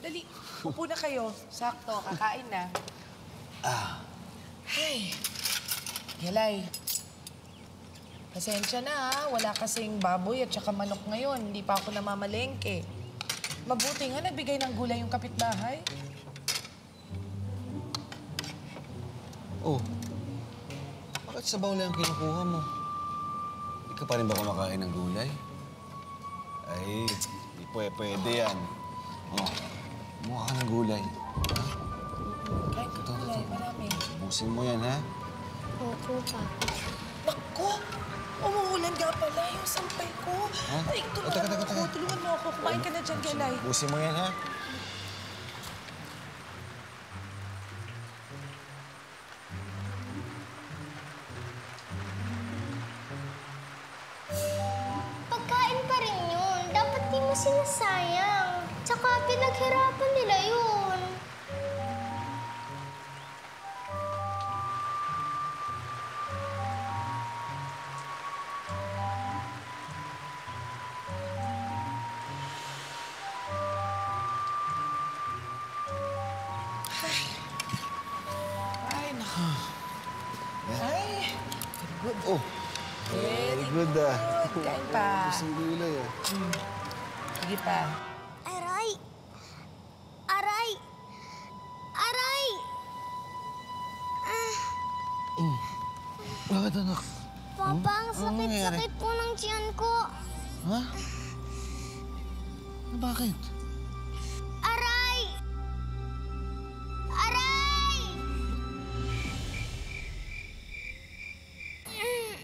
Dali, upo na kayo. Sakto, kakain na. Ay, Yalay. Pasensya na ha. Wala kasing baboy at saka manok ngayon. Hindi pa ako namamalengke. Mabuti nga nagbigay ng gulay yung kapitbahay. Oh, bakit sabaw lang ang kinukuha mo? Hindi ka pa rin ba kumakain ng gulay? Ay, hindi pwede yan. Oh, mukha ka ng gulay. Ha? Kain ka gulay, marami. Busin mo yan, ha? Opo, Papa. Naku! Umuulan nga pala yung sampay ko. Ha? Ay, tulungan mo ako. Tulungan mo ako. Kumain ka na dyan, Yalay. Busin mo yan, ha? Pagkain pa rin yun. Dapat di mo sinasayang. Tsaka pinaghirapan nila yun. Ay, naku. Ay, good. Oh, very good, ah. Kain pa. Gusto ng gulay, ah. Sige pa. Aray! Aray! Aray! Bakit, anak? Papa, ang Ano nangyayari? sakit-sakit po ng tiyan ko. Ha? Bakit? Aray! Aray!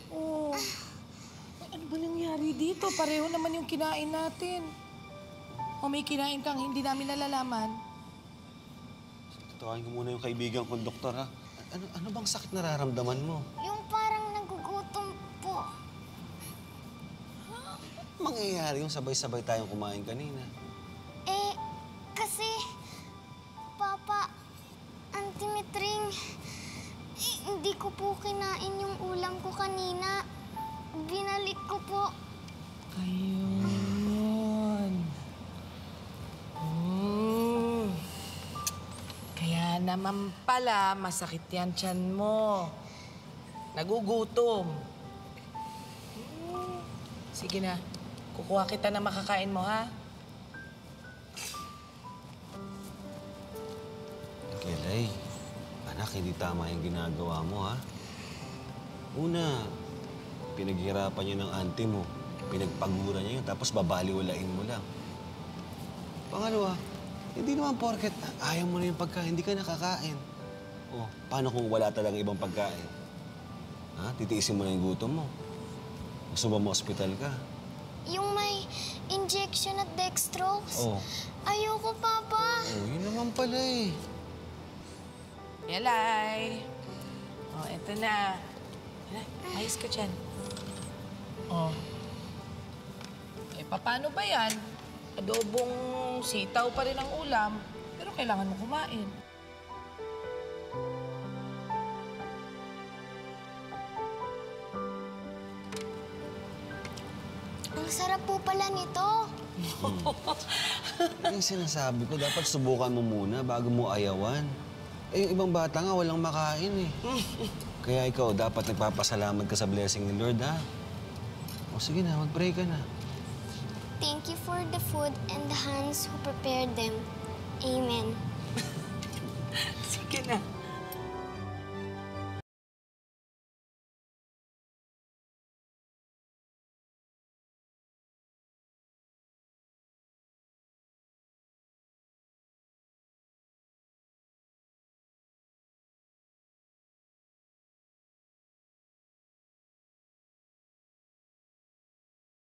Oh. Ano ba nangyari dito? Pareho naman yung kinain natin. O may kinain kang hindi namin nalalaman. Tatawain ko muna yung kaibigan kong doktor, ha? Ano bang sakit nararamdaman mo? Yung parang nagugutom po. Mangyayari yung sabay-sabay tayong kumain kanina. Kasi, Papa, Auntie Mitring, hindi ko po kinain yung ulam ko kanina. Binalik ko po. Ayun. Kaya naman pala, masakit yan tiyan mo. Nagugutom. Sige na. Kukuha kita na makakain mo, ha? Kelay, anak, hindi tama yung ginagawa mo, ha? Una, pinaghirapan niyo ng auntie mo. Pinagpagura niya yun, tapos babaliwalain mo lang. Pangalawa, hindi naman porket ayaw mo na yung pagkain, hindi ka nakakain. Oh, paano kung wala talagang ibang pagkain? Ha? Titiisin mo na yung gutom mo. Gusto ba mo ospital ka? Yung may injection at dextrose. Oh. Ayoko, Papa. Oh, yun naman pala eh. Yalay. Oh, eto na. Yalay, ayos ka dyan. Oh. Eh, paano ba yan? Adobong sitaw pa rin ang ulam, pero kailangan mo kumain. Ang sarap po pala nito. Yung sinasabi ko, dapat subukan mo muna bago mo ayawan. Eh, yung ibang bata nga walang makain eh. Kaya ikaw, dapat nagpapasalamat ka sa blessing ni Lord, ha? O sige na, mag-pray ka na. Thank you for the food and the hands who prepared them. Amen. Sige na.